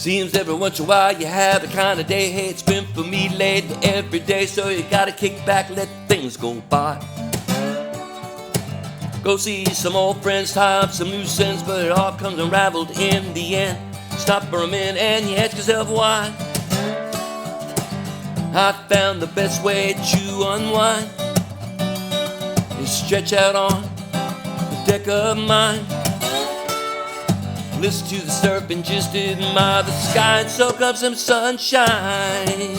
Seems every once in a while you have the kind of day, hey, it's been for me lately every day, so you gotta kick back, let things go by. Go see some old friends, tie up some loose ends, but it all comes unraveled in the end. Stop for a minute and you ask yourself why. I found the best way to unwind is stretch out on the deck of mine. Listen to the surf and just admire the sky and soak up some sunshine.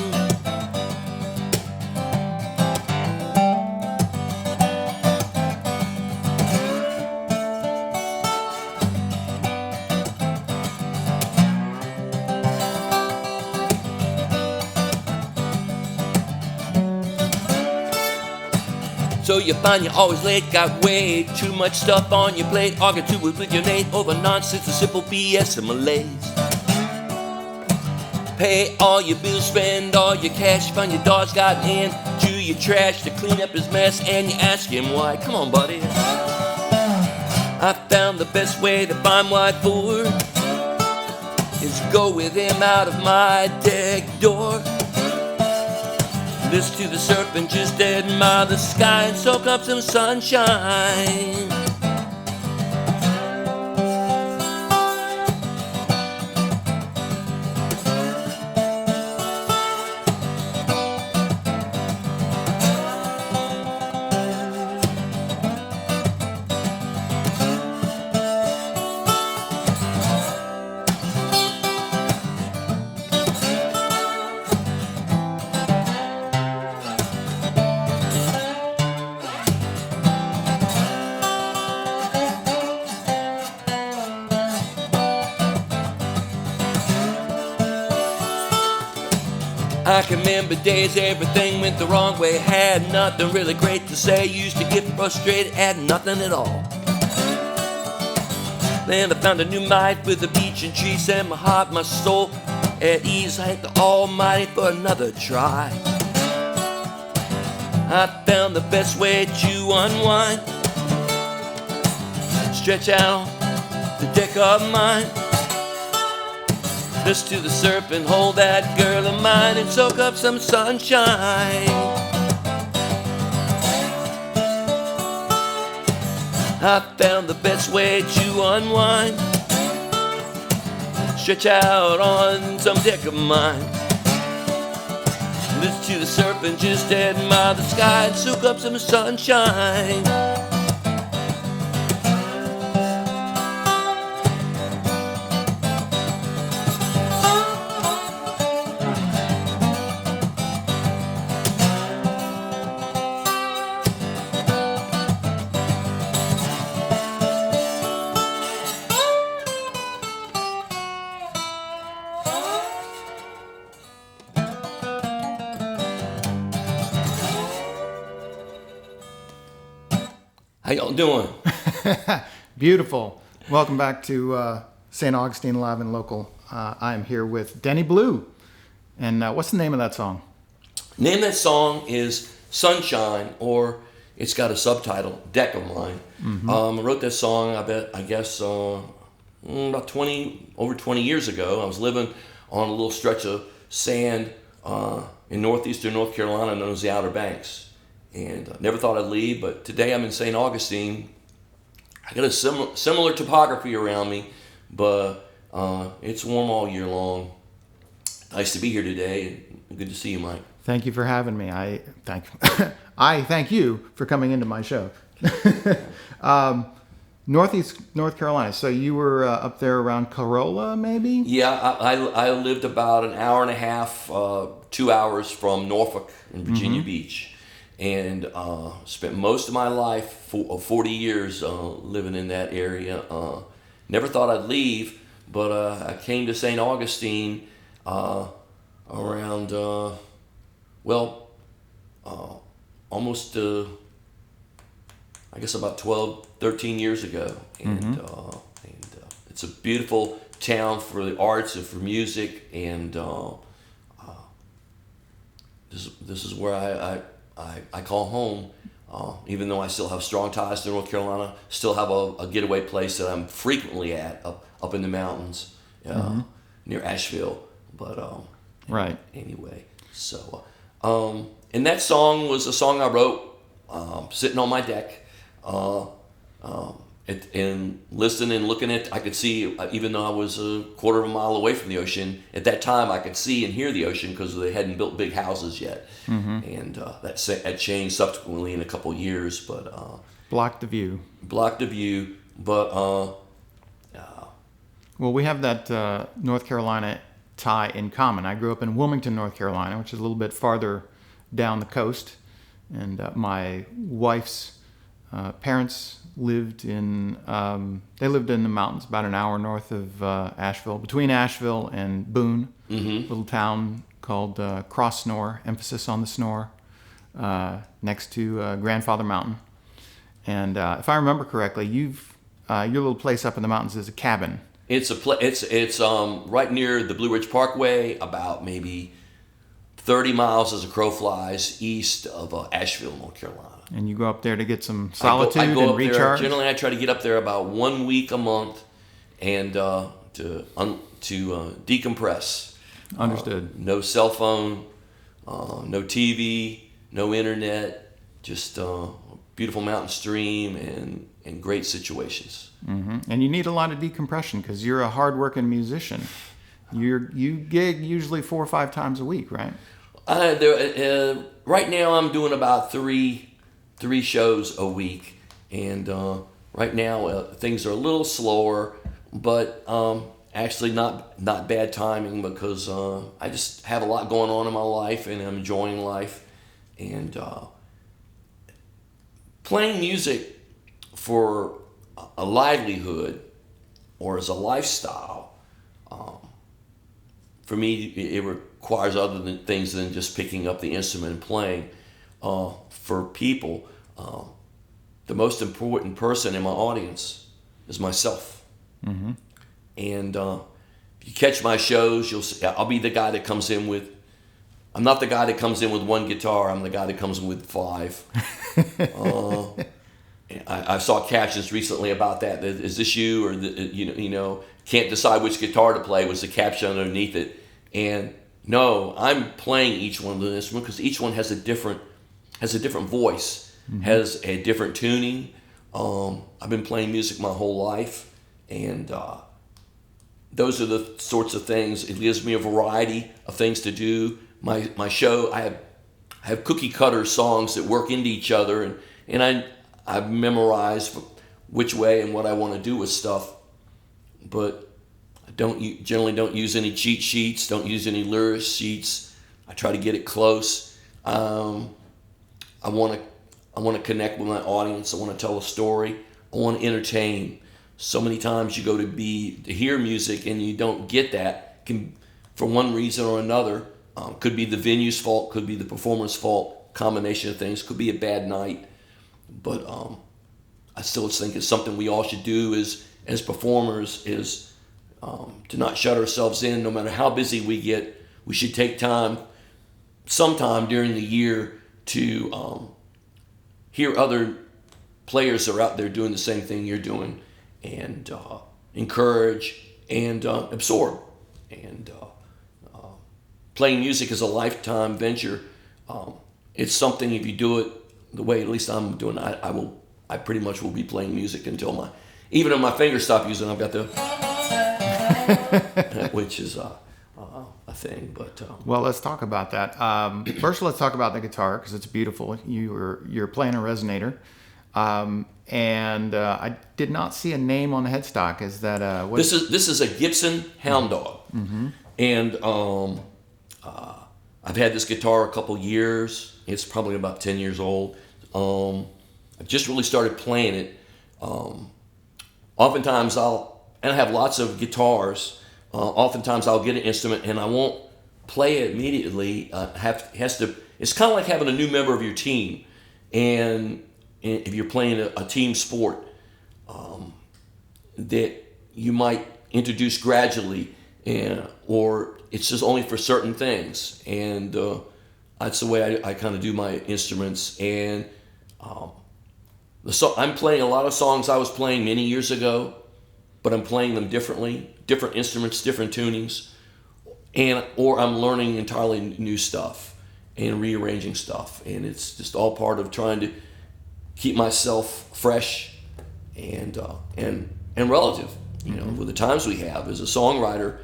So you find you're always late, got way too much stuff on your plate, arguing to it with your mate over nonsense and simple BS and malaise. Pay all your bills, spend all your cash, you find your dog's gotten into your trash to clean up his mess, and you ask him why. Come on, buddy. I found the best way to find what for is go with him out of my deck door. Listen to the surf and just admire the sky and soak up some sunshine. I can remember days everything went the wrong way, had nothing really great to say, used to get frustrated, had nothing at all. Then I found a new life with the beach and trees, set my heart, my soul at ease. I thank the Almighty for another try. I found the best way to unwind, stretch out the deck of mine. Listen to the surf and hold that girl of mine and soak up some sunshine. I found the best way to unwind, stretch out on some deck of mine. Listen to the surf and just admire the sky and soak up some sunshine. How y'all doing? Beautiful. Welcome back to St. Augustine Live and Local. I'm here with Denny Blue. And what's the name of that song? Name of that song is Sunshine, or it's got a subtitle, Deck of Mine. Mm-hmm. I wrote that song, I guess, about 20 years ago. I was living on a little stretch of sand in northeastern North Carolina known as the Outer Banks. And I never thought I'd leave, but today I'm in St. Augustine. I got a similar topography around me, but it's warm all year long. Nice to be here today. Good to see you, Mike. Thank you for having me. I thank you for coming into my show. Northeast North Carolina. So you were up there around Corolla, maybe? Yeah, I lived about an hour and a half, 2 hours from Norfolk in Virginia Beach. And spent most of my life, 40 years, living in that area. Never thought I'd leave, but I came to St. Augustine around, almost, I guess about 12, 13 years ago. And, it's a beautiful town for the arts and for music. And this is where I call home, even though I still have strong ties to North Carolina, still have a getaway place that I'm frequently at up in the mountains. near Asheville. But right. Anyway, so and that song was a song I wrote sitting on my deck. And listening and looking at, I could see, even though I was a quarter of a mile away from the ocean, at that time I could see and hear the ocean because they hadn't built big houses yet. And that changed subsequently in a couple of years, but blocked the view. But well, we have that North Carolina tie in common. I grew up in Wilmington, North Carolina, which is a little bit farther down the coast, and my wife's parents lived in the mountains about an hour north of Asheville, between Asheville and Boone, little town called Cross Snore, emphasis on the snore, next to Grandfather Mountain. And if I remember correctly, your little place up in the mountains is a cabin. It's right near the Blue Ridge Parkway, about maybe 30 miles as a crow flies east of Asheville, North Carolina. And you go up there to get some solitude I go and up recharge? There, generally, I try to get up there about 1 week a month and to decompress. Understood. No cell phone, no TV, no internet, just beautiful mountain stream and great situations. And you need a lot of decompression because you're a hard-working musician. You gig usually 4 or 5 times a week, right? Right now, I'm doing about three shows a week, and right now things are a little slower, but actually not bad timing because I just have a lot going on in my life and I'm enjoying life, and playing music for a livelihood or as a lifestyle. For me, it requires other things than just picking up the instrument and playing. For people, the most important person in my audience is myself. And if you catch my shows, you'll see I'll be the guy that comes in with. I'm not the guy that comes in with one guitar. I'm the guy that comes in with 5. I saw captions recently about that. Is this you, or can't decide which guitar to play? Was the caption underneath it? And no, I'm playing each one of the instruments because each one has a different voice, has a different tuning. I've been playing music my whole life, and those are the sorts of things. It gives me a variety of things to do. My show, I have cookie cutter songs that work into each other, and I've memorized which way and what I want to do with stuff, but I generally don't use any cheat sheets, don't use any lyric sheets. I try to get it close. I want to connect with my audience. I want to tell a story. I want to entertain. So many times you go to hear music and you don't get that. For one reason or another. Could be the venue's fault, could be the performer's fault, combination of things, could be a bad night. But I still think it's something we all should do as performers is to not shut ourselves in. No matter how busy we get, we should take sometime during the year to hear other players that are out there doing the same thing you're doing, and encourage and absorb. And playing music is a lifetime venture. It's something, if you do it the way at least I'm doing, I pretty much will be playing music until even if my fingers stop using, I've got the which is a thing. But well, let's talk about that. First, let's talk about the guitar because it's beautiful. You're playing a resonator, and I did not see a name on the headstock. Is that this is a Gibson Hound Dog, and I've had this guitar a couple years. It's probably about 10 years old. I've just really started playing it. Oftentimes I have lots of guitars. Oftentimes I'll get an instrument and I won't play it immediately. It's kind of like having a new member of your team. And if you're playing a team sport, that you might introduce gradually, or it's just only for certain things. And that's the way I kind of do my instruments. And I'm playing a lot of songs I was playing many years ago, but I'm playing them differently, different instruments, different tunings. or I'm learning entirely new stuff and rearranging stuff, and it's just all part of trying to keep myself fresh and relative. With the times we have as a songwriter,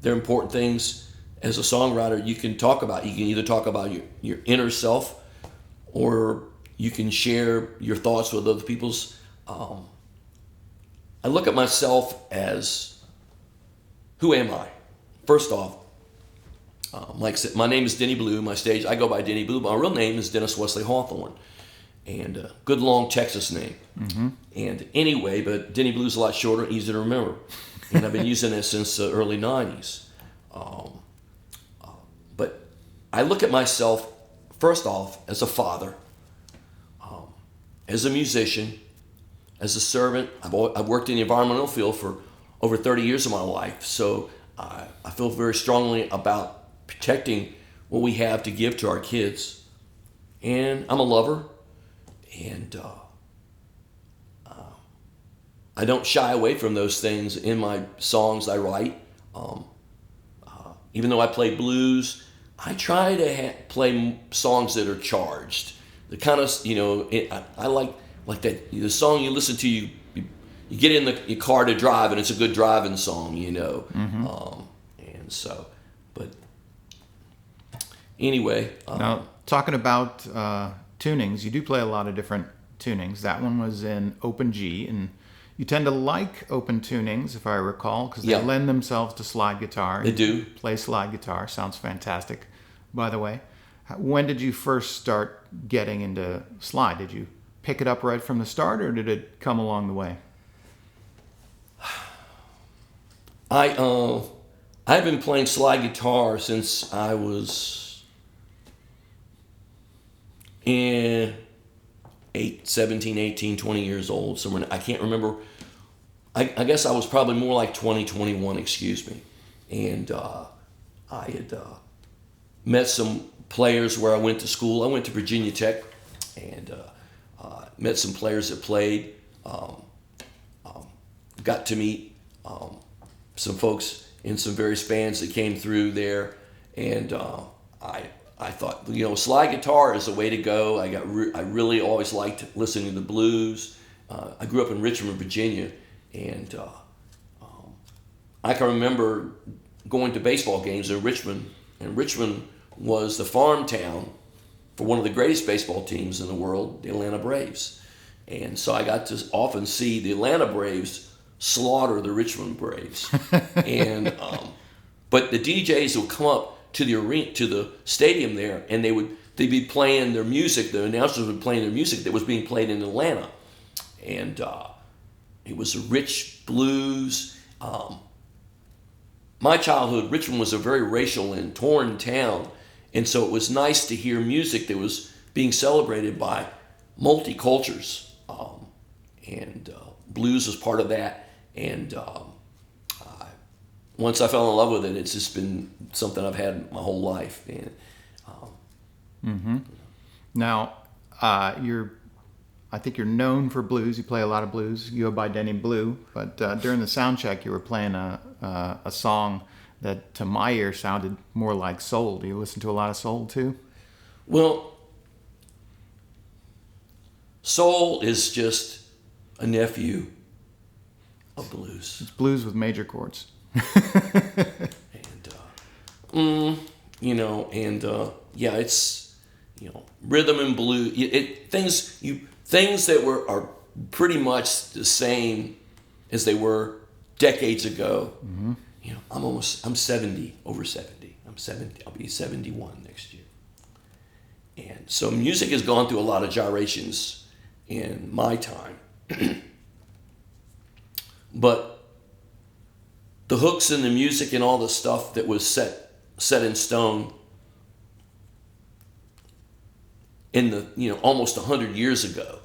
there are important things as a songwriter you can talk about. You can either talk about your inner self, or you can share your thoughts with other people's. I look at myself as, who am I? First off, like I said, my name is Denny Blue. My stage, I go by Denny Blue. But my real name is Dennis Wesley Hawthorne, and good long Texas name. And anyway, but Denny Blue's a lot shorter, easy to remember, and I've been using it since the early '90s. But I look at myself first off as a father, as a musician, as a servant. I've worked in the environmental field for over 30 years of my life, so I feel very strongly about protecting what we have to give to our kids. And I'm a lover, and I don't shy away from those things in my songs I write. Even though I play blues, I try to play songs that are charged. The kind of, I like that, the song you listen to, you get in your car to drive, and it's a good driving song, and so, but anyway. Now, talking about tunings, you do play a lot of different tunings. That one was in open G, and you tend to like open tunings, if I recall, because they lend themselves to slide guitar. They do. Play slide guitar. Sounds fantastic, by the way. When did you first start getting into slide? Did you pick it up right from the start, or did it come along the way? I've been playing slide guitar since I was 17, 18, 20 years old. Somewhere, I can't remember. I guess I was probably more like 20, 21, excuse me. And I had met some players where I went to school. I went to Virginia Tech, and met some players that played. Got to meet some folks in some various bands that came through there, and I thought, slide guitar is the way to go. I really always liked listening to the blues. I grew up in Richmond, Virginia, and I can remember going to baseball games in Richmond, and Richmond was the farm town for one of the greatest baseball teams in the world, the Atlanta Braves. And so I got to often see the Atlanta Braves slaughter the Richmond Braves. And but the DJs would come up to the arena, to the stadium there, and they'd be playing their music. The announcers would be playing their music that was being played in Atlanta, and it was a rich blues. My childhood, Richmond was a very racial and torn town, and so it was nice to hear music that was being celebrated by multi-cultures, and blues was part of that. And once I fell in love with it, it's just been something I've had my whole life. And Now, I think you're known for blues. You play a lot of blues. You go by Denny Blue, but during the sound check, you were playing a song that, to my ear, sounded more like soul. Do you listen to a lot of soul too? Well, soul is just a nephew of blues. It's blues with major chords. It's rhythm and blues. Things that are pretty much the same as they were decades ago. I'm 70, over 70. I'm 70. I'll be 71 next year. And so music has gone through a lot of gyrations in my time. But the hooks and the music and all the stuff that was set in stone in the almost 100 years ago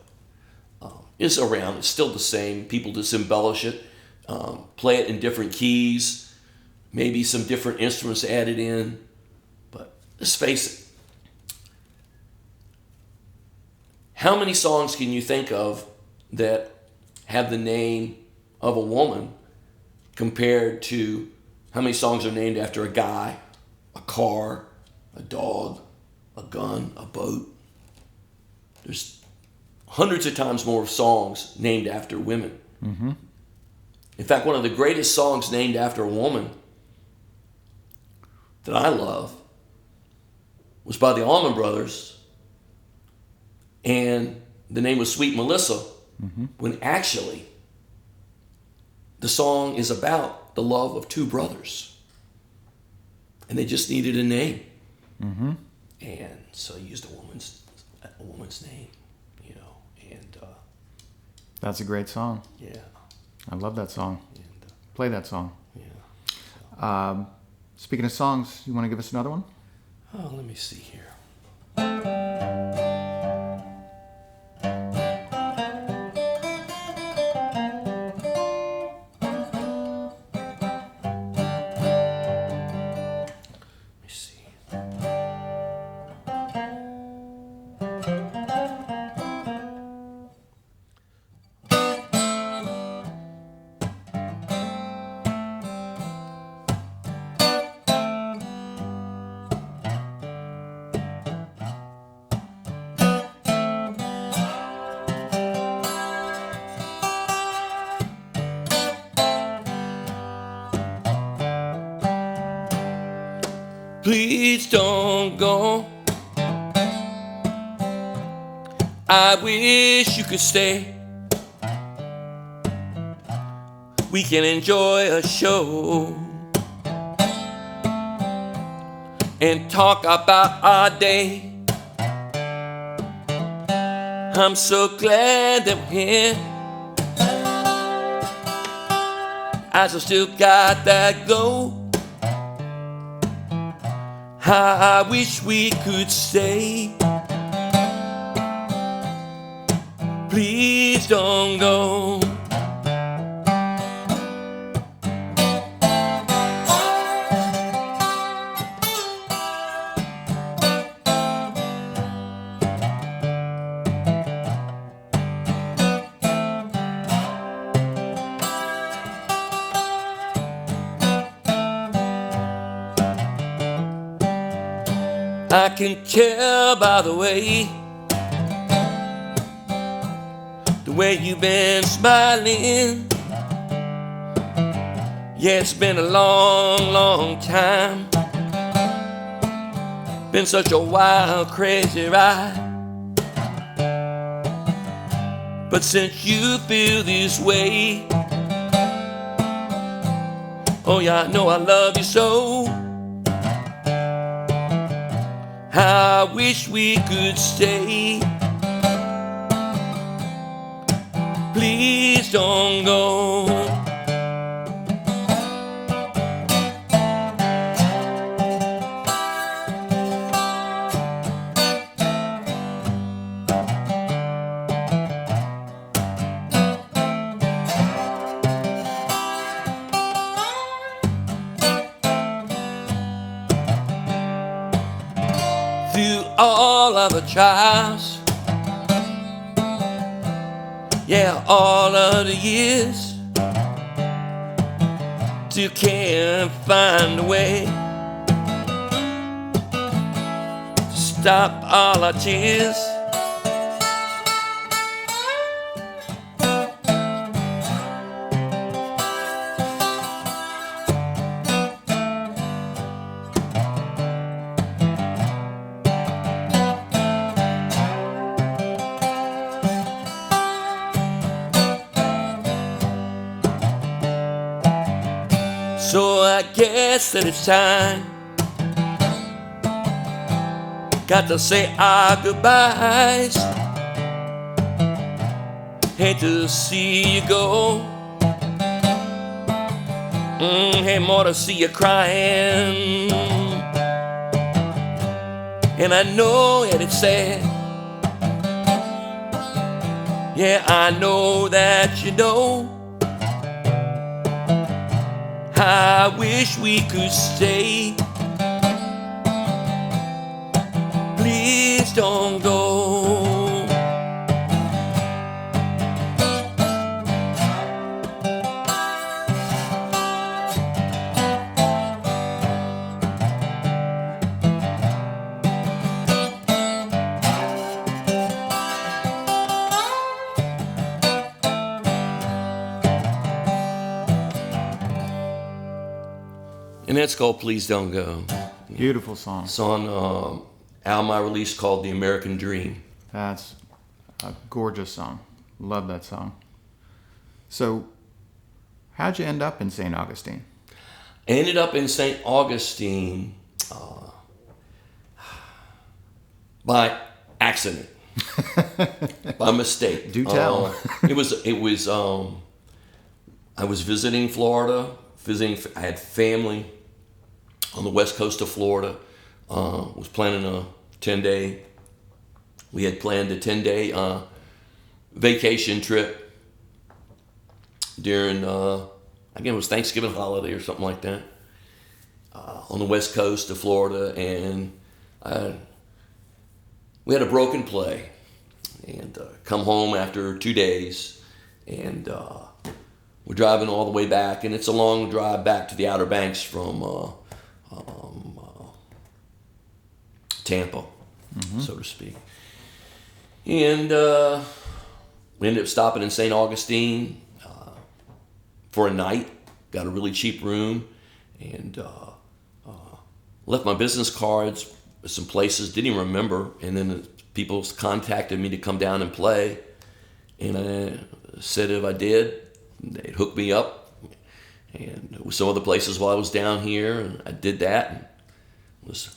is around. It's still the same. People just embellish it, play it in different keys, maybe some different instruments added in. But let's face it, how many songs can you think of that have the name of a woman compared to How many songs are named after a guy, a car, a dog, a gun, a boat? There's hundreds of times more songs named after women. Mm-hmm. In fact, one of the greatest songs named after a woman that I love was by the Allman Brothers, and the name was Sweet Melissa, when actually the song is about the love of two brothers, and they just needed a name, and so he used a woman's name, you know, and That's a great song. yeah, I love that song. and Play that song. yeah. Speaking of songs, you want to give us another one? Oh, let me see here. Let me see. Please don't go. I wish you could stay. We can enjoy a show and talk about our day. I'm so glad that we're here, as I still got that glow. I wish we could stay. Please don't go. I can tell by the way you've been smiling. Yeah, it's been a long, long time. Been such a wild, crazy ride. But since you feel this way, oh yeah, I know I love you so. I wish we could stay. Please don't go. Through all of the trials, yeah, all of the years, still can't find a way to stop all our tears. So I guess that it's time, got to say our goodbyes. Hate to see you go. Hate more to see you crying. And I know that it's sad. Yeah, I know that you know. I wish we could stay. Please don't go. And that's called Please Don't Go. Beautiful song. It's on album I released called The American Dream. That's a gorgeous song. Love that song. So, how'd you end up in St. Augustine? I ended up in St. Augustine by accident, by mistake. Do tell. It was. I was visiting Florida. I had family on the west coast of Florida. Was planning a 10-day. We had planned a 10-day vacation trip during, again, it was Thanksgiving holiday or something like that, on the west coast of Florida, and we had a broken play, and come home after 2 days, and we're driving all the way back, and it's a long drive back to the Outer Banks from Tampa, so to speak. And we ended up stopping in St. Augustine for a night. Got a really cheap room, and left my business cards at some places. Didn't even remember. And then people contacted me to come down and play. And I said if I did, they'd hook me up. And with some other places while I was down here, and I did that. And it was,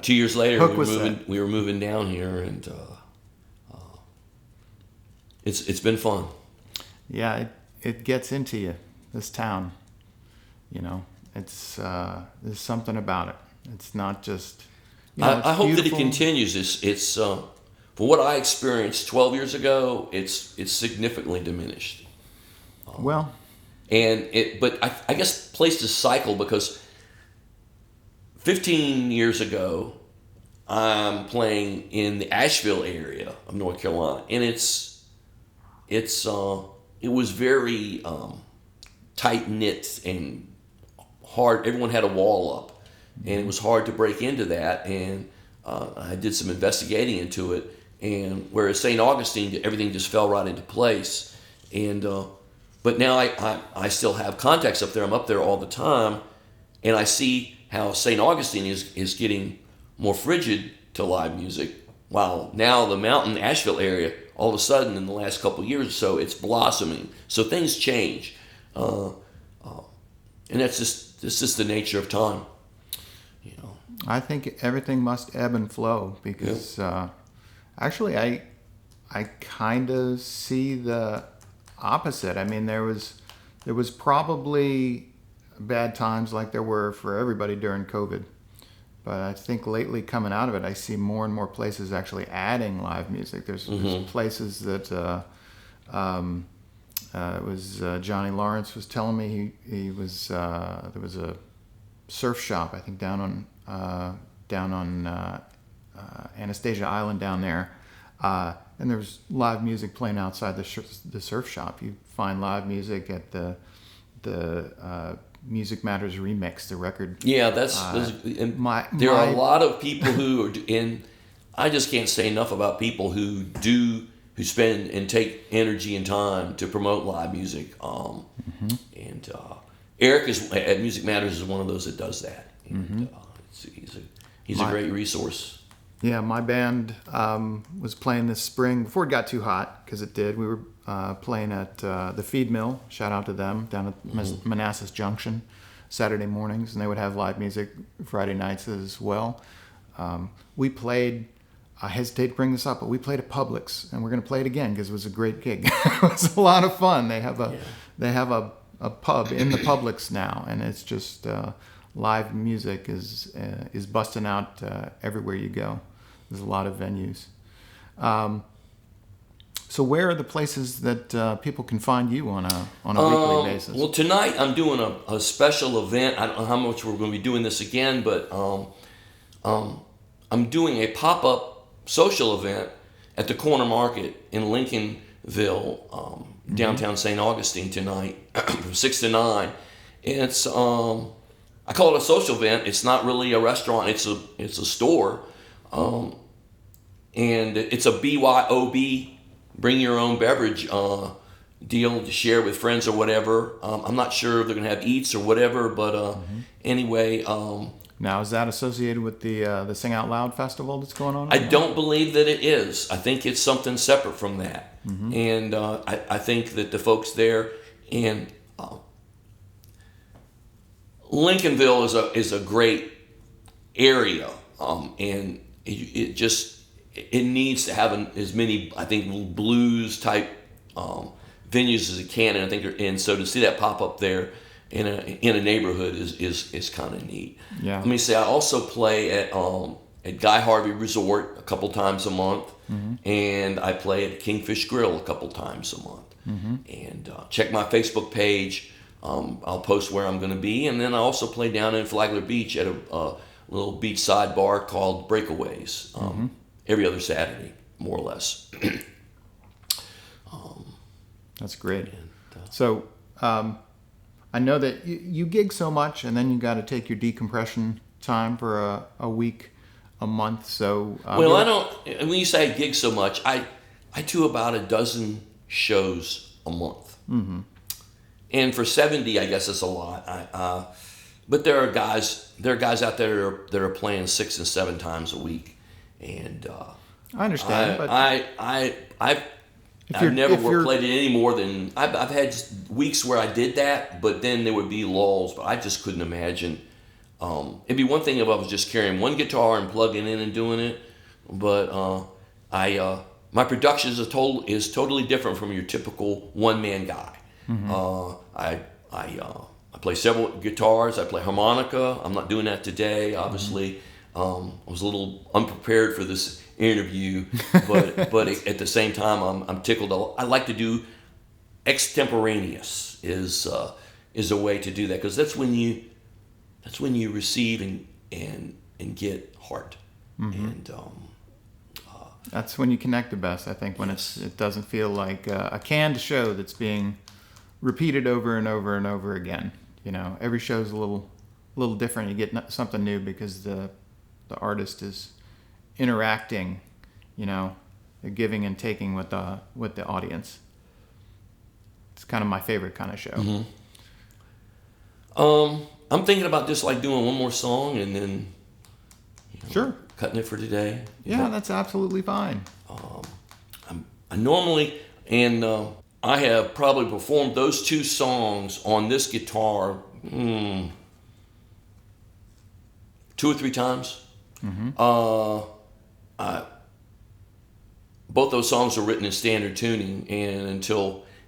2 years later, we were moving down here, and it's been fun. Yeah, it gets into you, this town. There's something about it. It's not just. I hope that it continues. It's for what I experienced 12 years ago. It's significantly diminished. But I guess places cycle, because 15 years ago, I'm playing in the Asheville area of North Carolina, and it was very tight knit and hard. Everyone had a wall up, and it was hard to break into that. And I did some investigating into it, and whereas St. Augustine, everything just fell right into place. And but now I still have contacts up there. I'm up there all the time, and I see how St. Augustine is getting more frigid to live music, while now the mountain Asheville area, all of a sudden in the last couple of years or so, it's blossoming. So things change, and that's just the nature of time. I think everything must ebb and flow, because actually I kind of see the opposite. I mean, there was probably bad times like there were for everybody during COVID. But I think lately, coming out of it, I see more and more places actually adding live music. There's places that it was Johnny Lawrence was telling me he was there was a surf shop, I think down on Anastasia Island down there, and there was live music playing outside the surf shop. You find live music at the Music Matters Remix, the record. Yeah, there are a lot of people who are in. I just can't say enough about people who spend and take energy and time to promote live music. And Eric at Music Matters is one of those that does that. And, he's a great resource. Yeah, my band was playing this spring before it got too hot, because it did. We were playing at the Feed Mill. Shout out to them down at Manassas Junction, Saturday mornings, and they would have live music Friday nights as well. We played. I hesitate to bring this up, but we played at Publix, and we're going to play it again because it was a great gig. It was a lot of fun. They have a pub in the Publix now, and it's just live music is busting out everywhere you go. There's a lot of venues. So where are the places that people can find you on a weekly basis? Well, tonight I'm doing a special event. I don't know how much we're going to be doing this again, but I'm doing a pop-up social event at the Corner Market in Lincolnville, downtown St. Augustine tonight, from 6 to 9. It's I call it a social event. It's not really a restaurant. It's a store, and it's a BYOB, bring your own beverage deal to share with friends or whatever. I'm not sure if they're going to have eats or whatever, but anyway. Now, is that associated with the Sing Out Loud festival that's going on? I don't believe that it is. I think it's something separate from that. And I think that the folks there in Lincolnville is a great area, and it needs to have as many, I think, blues type venues as it can, and I think so to see that pop up there in a neighborhood is kind of neat. Yeah. Let me say, I also play at Guy Harvey Resort a couple times a month, and I play at Kingfish Grill a couple times a month. And check my Facebook page. I'll post where I'm going to be, and then I also play down in Flagler Beach at a little beachside bar called Breakaways every other Saturday, more or less. That's great. So I know that you gig so much, and then you got to take your decompression time for a week, a month. So well, I don't. When you say I gig so much, I do about a dozen shows a month. And for 70, I guess it's a lot. But there are guys out there that are playing 6 and 7 times a week, and I understand. But I've never played it any more than I've had weeks where I did that, but then there would be lulls. But I just couldn't imagine. It'd be one thing if I was just carrying one guitar and plugging in and doing it, but my production is totally different from your typical one-man guy. I play several guitars. I play harmonica. I'm not doing that today, obviously. I was a little unprepared for this interview, but at the same time, I'm tickled. I like to do extemporaneous is a way to do that, because that's when you receive and get heart, and that's when you connect the best. I think when it doesn't feel like a canned show that's being repeated over and over and over again. You know, every show's a little different. You get something new because the artist is interacting, you know, they're giving and taking with the audience. It's kind of my favorite kind of show. I'm thinking about just like doing one more song and then sure cutting it for today. Yeah, that's absolutely fine. I normally, and I have probably performed those 2 songs on this guitar 2 or 3 times. Both those songs are written in standard tuning, and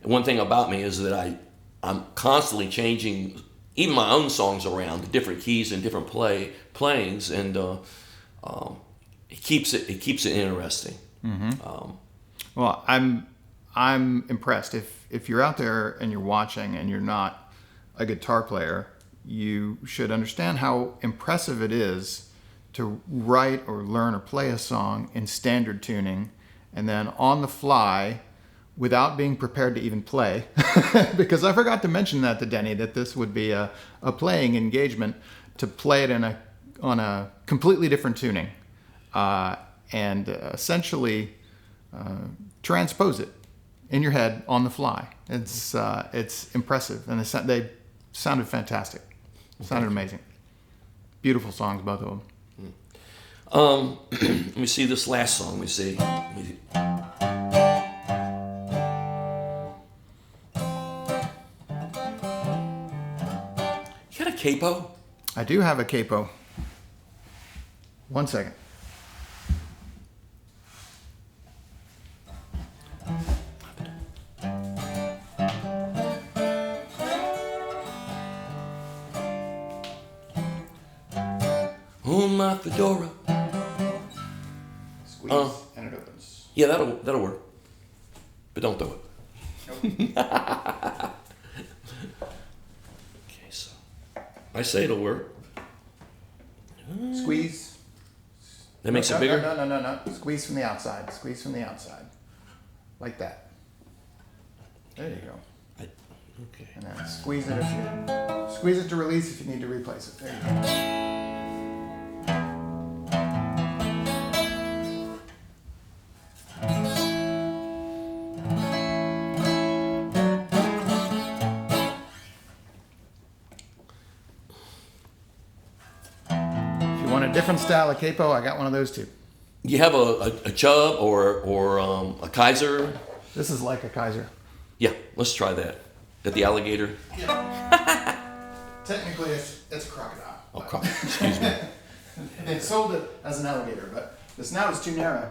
one thing about me is that I'm constantly changing even my own songs around to different keys and different playings, and it keeps it interesting. Well, I'm impressed. If you're out there and you're watching and you're not a guitar player, you should understand how impressive it is to write or learn or play a song in standard tuning and then on the fly without being prepared to even play. Because I forgot to mention that to Denny, that this would be a playing engagement, to play it on a completely different tuning and essentially transpose it in your head on the fly. It's impressive, and they sounded fantastic. Sounded amazing. Beautiful songs, both of them. Let me see this last song. Let me see. You got a capo? I do have a capo. 1 second. On my fedora. Squeeze and it opens. Yeah, that'll work. But don't do it. Nope. Okay, so I say it'll work. Squeeze. That makes it bigger? No. Squeeze from the outside. Squeeze from the outside. Like that. There you go. Okay. And then squeeze it to release if you need to replace it. There you go. different style of capo, I got one of those too. You have a Chubb or a Kaiser? This is like a Kaiser. Yeah, let's try that. Got the alligator? Yeah. Technically, it's a crocodile. Oh, excuse me. They sold it as an alligator, but the snout is too narrow.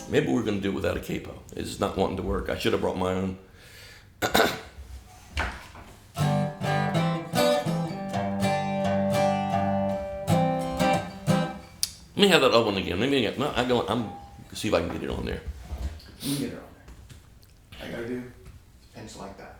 Maybe we're going to do it without a capo. It's not wanting to work. I should have brought my own. Let me have that other one again. I'm see if I can get it on there. You can get it on there. All I gotta do is pinch like that.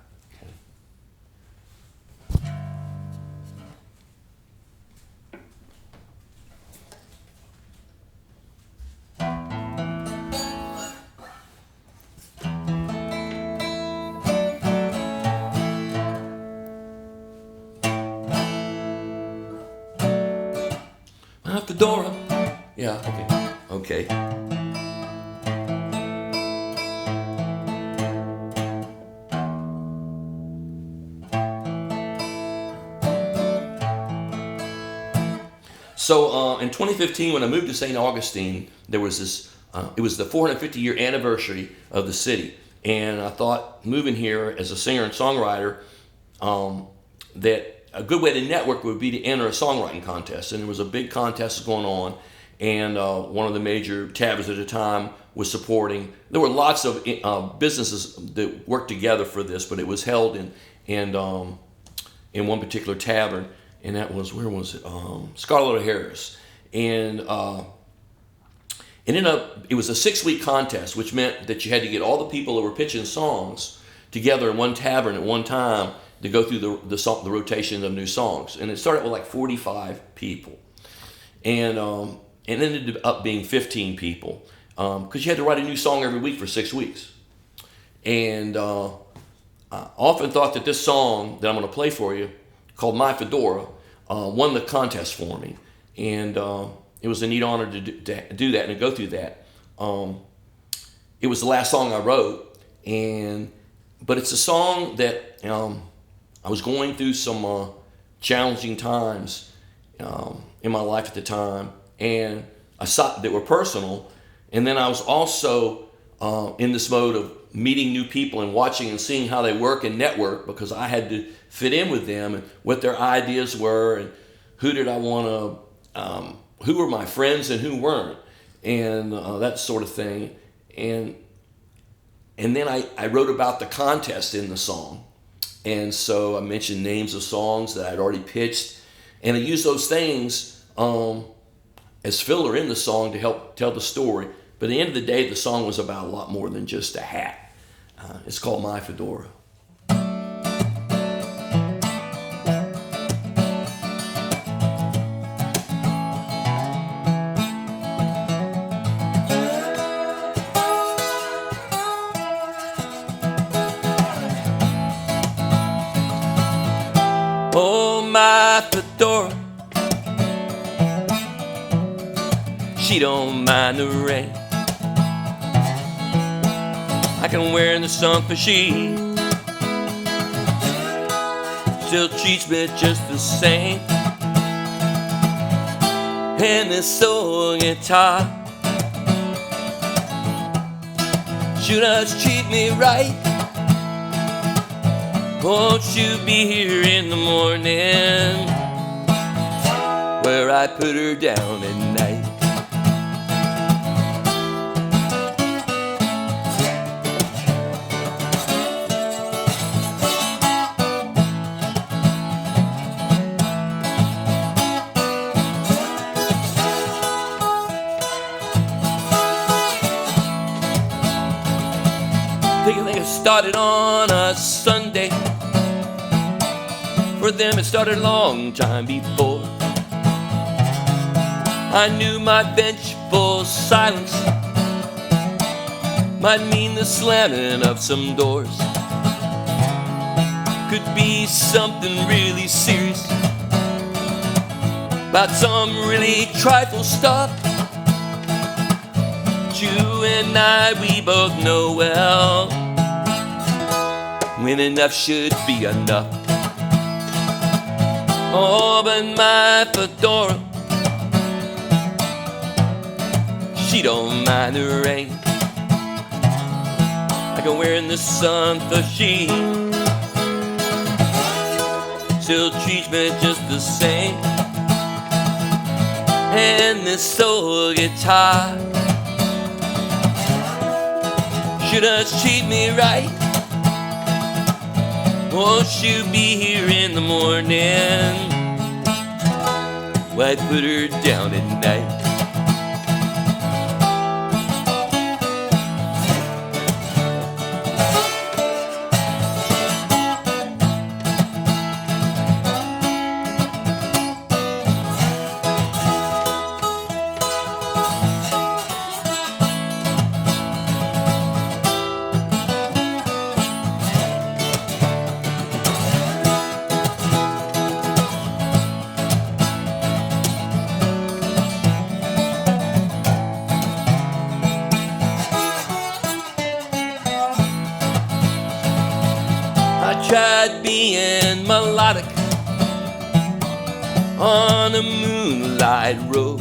Fedora. Yeah, okay. So in 2015, when I moved to St. Augustine, there was this, it was the 450-year anniversary of the city. And I thought, moving here as a singer and songwriter, that a good way to network would be to enter a songwriting contest. And there was a big contest going on, and one of the major taverns at the time was supporting. There were lots of businesses that worked together for this, but it was held in one particular tavern, and that was, where was it? Scarlett O'Hara's. And it was a 6-week contest, which meant that you had to get all the people that were pitching songs together in one tavern at one time to go through the rotation of new songs. And it started with like 45 people. And it ended up being 15 people, because you had to write a new song every week for 6 weeks. And I often thought that this song that I'm going to play for you, called My Fedora, won the contest for me. And it was a neat honor to do that and to go through that. It was the last song I wrote, but it's a song that I was going through some challenging times in my life at the time, and I saw that were personal. And then I was also in this mode of meeting new people and watching and seeing how they work and network, because I had to fit in with them and what their ideas were and who did I want to, who were my friends and who weren't, and that sort of thing. And then I wrote about the contest in the song. And so I mentioned names of songs that I'd already pitched, and I used those things as filler in the song to help tell the story. But at the end of the day, the song was about a lot more than just a hat. It's called My Fedora. Oh, my fedora, she don't mind the rain. I can wear in the sun, but she still treats me just the same. And this old guitar sure does treat me right. Won't you be here in the morning, where I put her down at night? I think it started on a Sunday. For them it started a long time before. I knew my vengeful silence might mean the slamming of some doors. Could be something really serious, about some really trifle stuff. But you and I, we both know well, when enough should be enough. Oh, but my fedora, she don't mind the rain. I can wear in the sun, for she still treats me just the same. And this old guitar should just treat me right. Oh, she'll be here in the morning. Why put her down at night? I tried being melodic on a moonlight road.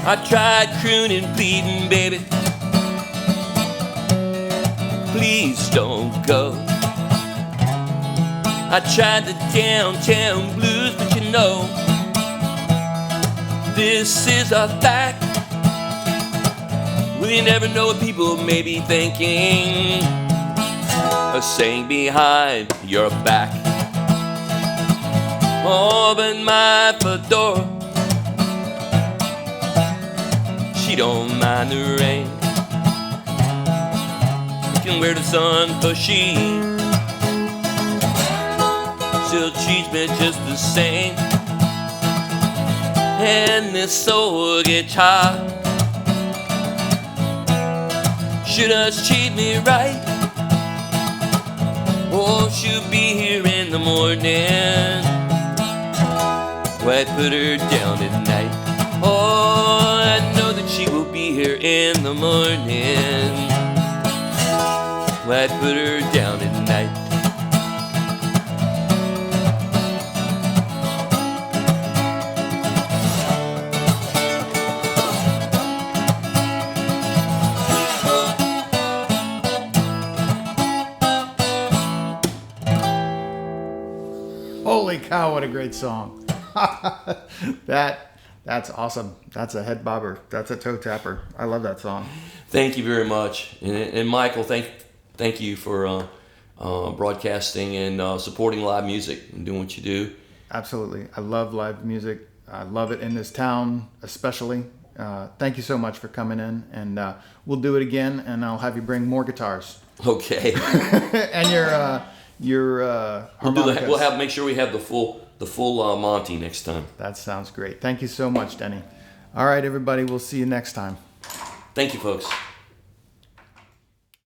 I tried crooning, pleading, baby, please don't go. I tried the downtown blues, but you know, this is a fact. Well, you never know what people may be thinking or saying behind your back. Oh, but my fedora, she don't mind the rain. You can wear the sun, for she still treats me just the same. And this old guitar should just treat me right. Oh, she'll be here in the morning. Why put her down at night? Oh, I know that she will be here in the morning. Why put her down at night? Holy cow, what a great song. That's awesome. That's a head bobber. That's a toe tapper. I love that song. Thank you very much. And Michael, thank you for broadcasting and supporting live music and doing what you do. Absolutely. I love live music. I love it in this town especially. Thank you so much for coming in, and we'll do it again, and I'll have you bring more guitars. Okay. And your harmonicas. We'll have make sure we have the full Monty next time. That sounds great. Thank you so much, Denny. All right, everybody. We'll see you next time. Thank you, folks.